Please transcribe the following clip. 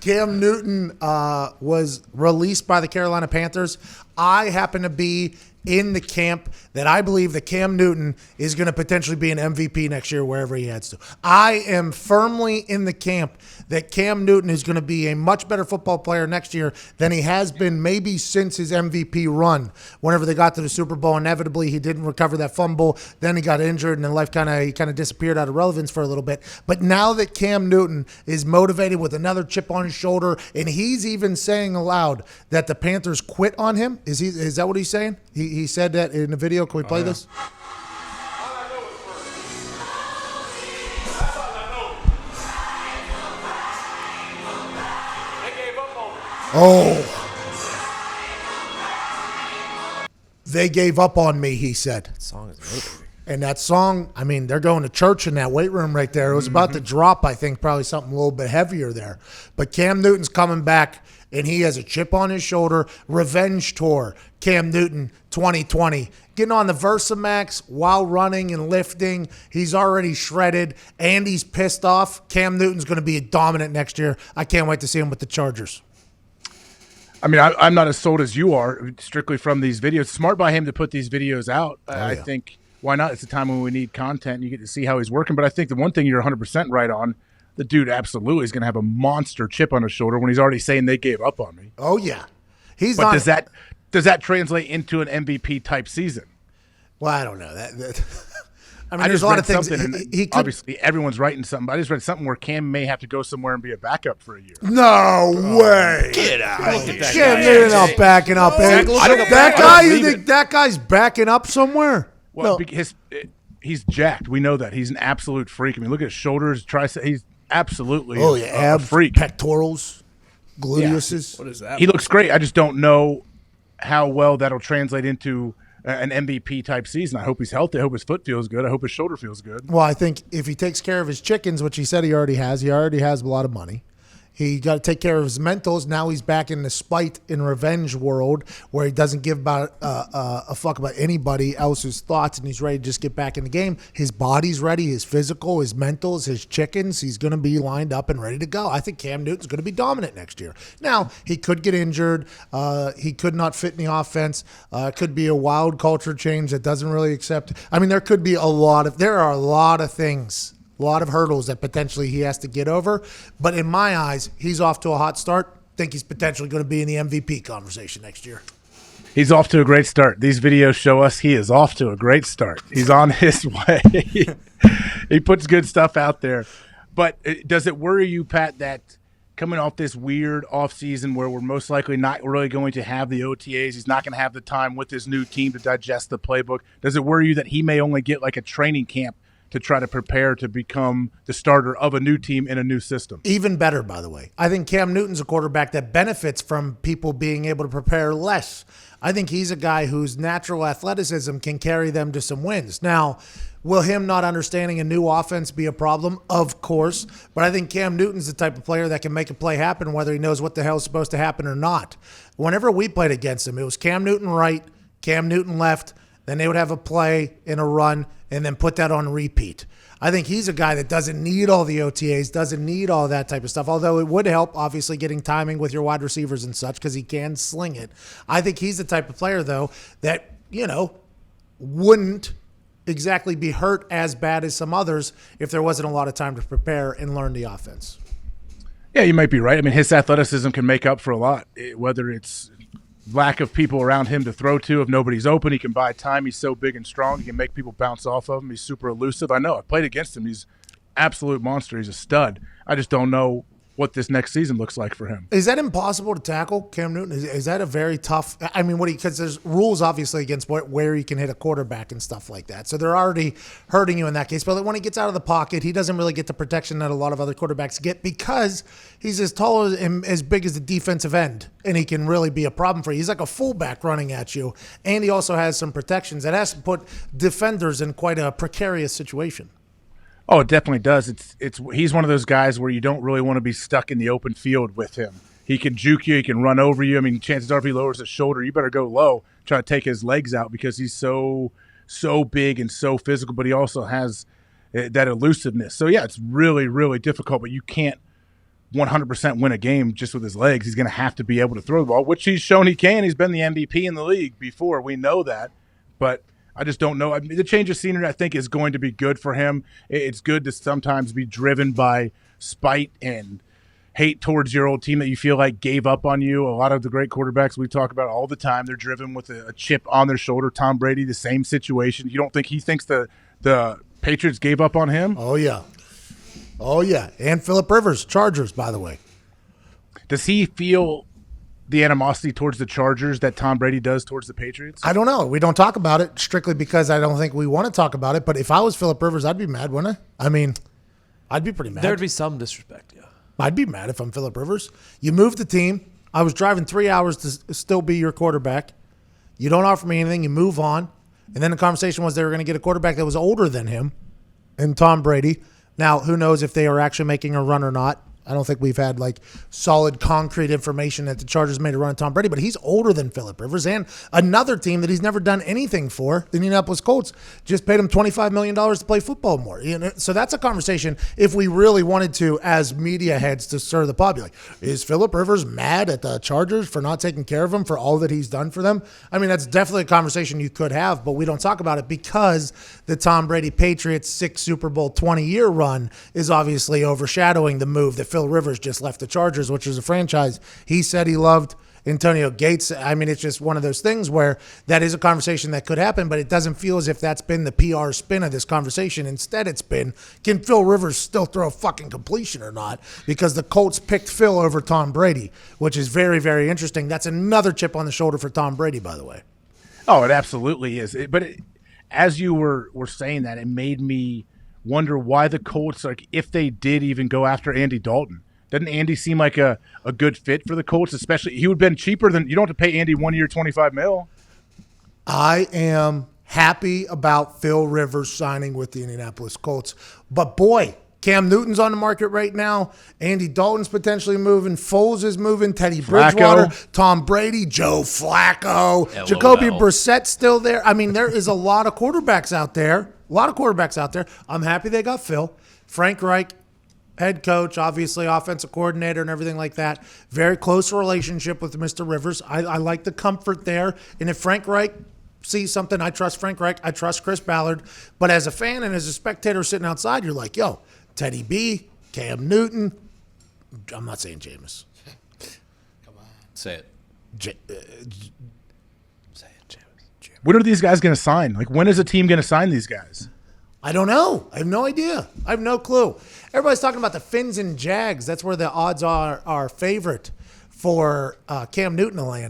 Cam Newton was released by the Carolina Panthers. I happen to be in the camp that I believe that Cam Newton is going to potentially be an MVP next year wherever he heads to. I am firmly in the camp that Cam Newton is going to be a much better football player next year than he has been maybe since his MVP run. Whenever they got to the Super Bowl, inevitably he didn't recover that fumble. Then he got injured, and then life kind of disappeared out of relevance for a little bit. But now that Cam Newton is motivated with another chip on his shoulder, and he's even saying aloud that the Panthers quit on him. Is that what he's saying? He said that in the video. Can we play this? They gave up on me, he said. That song is amazing. And that song, I mean, they're going to church in that weight room right there. It was about to drop, I think, probably something a little bit heavier there. But Cam Newton's coming back, and he has a chip on his shoulder. Revenge tour, Cam Newton 2020. Getting on the Versamax while running and lifting. He's already shredded, and he's pissed off. Cam Newton's going to be dominant next year. I can't wait to see him with the Chargers. I mean, I'm not as sold as you are, strictly from these videos. Smart by him to put these videos out. I think, why not? It's a time when we need content, and you get to see how he's working. But I think the one thing you're 100% right on, the dude absolutely is going to have a monster chip on his shoulder when he's already saying they gave up on me. Oh, yeah. But does that translate into an MVP type season? Well, I don't know. I mean, there's a lot of things. He could, obviously, everyone's writing something, but I just read something where Cam may have to go somewhere and be a backup for a year. No way. Get out. Cam Newton not backing up. You think that guy's backing up somewhere? Well, he's jacked. We know that. He's an absolute freak. I mean, look at his shoulders, triceps. He's absolutely a freak. Pectorals, gluteuses. Yeah. What is that? He looks great. I just don't know how well that'll translate into an MVP type season. I hope he's healthy. I hope his foot feels good. I hope his shoulder feels good. Well, I think if he takes care of his chickens, which he said he already has a lot of money. He got to take care of his mentals. Now he's back in the spite and revenge world where he doesn't give about a fuck about anybody else's thoughts, and he's ready to just get back in the game. His body's ready, his physical, his mentals, his chickens. He's going to be lined up and ready to go. I think Cam Newton's going to be dominant next year. Now, he could get injured. He could not fit in the offense. Could be a wild culture change that doesn't really accept. I mean, there are a lot of things. A lot of hurdles that potentially he has to get over. But in my eyes, he's off to a hot start. I think he's potentially going to be in the MVP conversation next year. He's off to a great start. These videos show us he is off to a great start. He's on his way. He puts good stuff out there. But does it worry you, Pat, that coming off this weird offseason where we're most likely not really going to have the OTAs, he's not going to have the time with his new team to digest the playbook, does it worry you that he may only get like a training camp to try to prepare to become the starter of a new team in a new system? Even better, by the way. I think Cam Newton's a quarterback that benefits from people being able to prepare less. I think he's a guy whose natural athleticism can carry them to some wins. Now, will him not understanding a new offense be a problem? Of course. But I think Cam Newton's the type of player that can make a play happen whether he knows what the hell is supposed to happen or not. Whenever we played against him, it was Cam Newton right, Cam Newton left, then they would have a play and a run and then put that on repeat. I think he's a guy that doesn't need all the OTAs, doesn't need all that type of stuff, although it would help, obviously, getting timing with your wide receivers and such because he can sling it. I think he's the type of player, though, that, wouldn't exactly be hurt as bad as some others if there wasn't a lot of time to prepare and learn the offense. Yeah, you might be right. I mean, his athleticism can make up for a lot, whether it's lack of people around him to throw to. If nobody's open, he can buy time. He's so big and strong. He can make people bounce off of him. He's super elusive. I know. I played against him. He's absolute monster. He's a stud. I just don't know what this next season looks like for him. Is that impossible to tackle, Cam Newton? Is that a very tough – I mean, because there's rules, obviously, against where you can hit a quarterback and stuff like that. So they're already hurting you in that case. But when he gets out of the pocket, he doesn't really get the protection that a lot of other quarterbacks get because he's as tall and as big as the defensive end, and he can really be a problem for you. He's like a fullback running at you, and he also has some protections. That has to put defenders in quite a precarious situation. Oh, it definitely does. He's one of those guys where you don't really want to be stuck in the open field with him. He can juke you. He can run over you. I mean, chances are if he lowers his shoulder, you better go low, try to take his legs out because he's so big and so physical, but he also has that elusiveness. So, yeah, it's really, really difficult, but you can't 100% win a game just with his legs. He's going to have to be able to throw the ball, which he's shown he can. He's been the MVP in the league before. We know that. But I just don't know. I mean, the change of scenery, I think, is going to be good for him. It's good to sometimes be driven by spite and hate towards your old team that you feel like gave up on you. A lot of the great quarterbacks we talk about all the time, they're driven with a chip on their shoulder. Tom Brady, the same situation. You don't think he thinks the Patriots gave up on him? Oh, yeah. Oh, yeah. And Phillip Rivers, Chargers, by the way. Does he feel the animosity towards the Chargers that Tom Brady does towards the Patriots? I don't know. We don't talk about it strictly because I don't think we want to talk about it. But if I was Phillip Rivers, I'd be mad, wouldn't I? I mean, I'd be pretty mad. There would be some disrespect, yeah. I'd be mad if I'm Phillip Rivers. You moved the team. I was driving 3 hours to still be your quarterback. You don't offer me anything. You move on. And then the conversation was they were going to get a quarterback that was older than him and Tom Brady. Now, who knows if they are actually making a run or not. I don't think we've had like solid concrete information that the Chargers made a run at Tom Brady, but he's older than Phillip Rivers, and another team that he's never done anything for, the Indianapolis Colts, just paid him $25 million to play football more. You know, so that's a conversation if we really wanted to, as media heads, to stir the pot. Like, is Phillip Rivers mad at the Chargers for not taking care of him for all that he's done for them? I mean, that's definitely a conversation you could have, but we don't talk about it because the Tom Brady Patriots 6 Super Bowl 20-year run is obviously overshadowing the move that Phil Rivers just left the Chargers, which is a franchise he said he loved. Antonio Gates, I mean, it's just one of those things where that is a conversation that could happen, but it doesn't feel as if that's been the PR spin of this conversation. Instead, it's been, can Phil Rivers still throw a fucking completion or not? Because the Colts picked Phil over Tom Brady, which is very, very interesting. That's another chip on the shoulder for Tom Brady, by the way. Oh, it absolutely is. As you were saying that, it made me wonder why the Colts, like, if they did even go after Andy Dalton. Doesn't Andy seem like a good fit for the Colts? Especially, he would have been cheaper than, you don't have to pay Andy 1 year, $25 million. I am happy about Phil Rivers signing with the Indianapolis Colts. But boy, Cam Newton's on the market right now. Andy Dalton's potentially moving. Foles is moving. Teddy Bridgewater, Tom Brady, Joe Flacco, Jacoby Brissett's still there. I mean, there is a lot of quarterbacks out there. I'm happy they got Phil. Frank Reich, head coach, obviously offensive coordinator and everything like that. Very close relationship with Mr. Rivers. I like the comfort there. And if Frank Reich sees something, I trust Frank Reich. I trust Chris Ballard. But as a fan and as a spectator sitting outside, you're like, yo, Teddy B, Cam Newton. I'm not saying Jameis. Come on. Say it. Say it, Jameis. When are these guys going to sign? Like, when is a team going to sign these guys? I don't know. I have no idea. I have no clue. Everybody's talking about the Finns and Jags. That's where the odds are favorite for Cam Newton to land.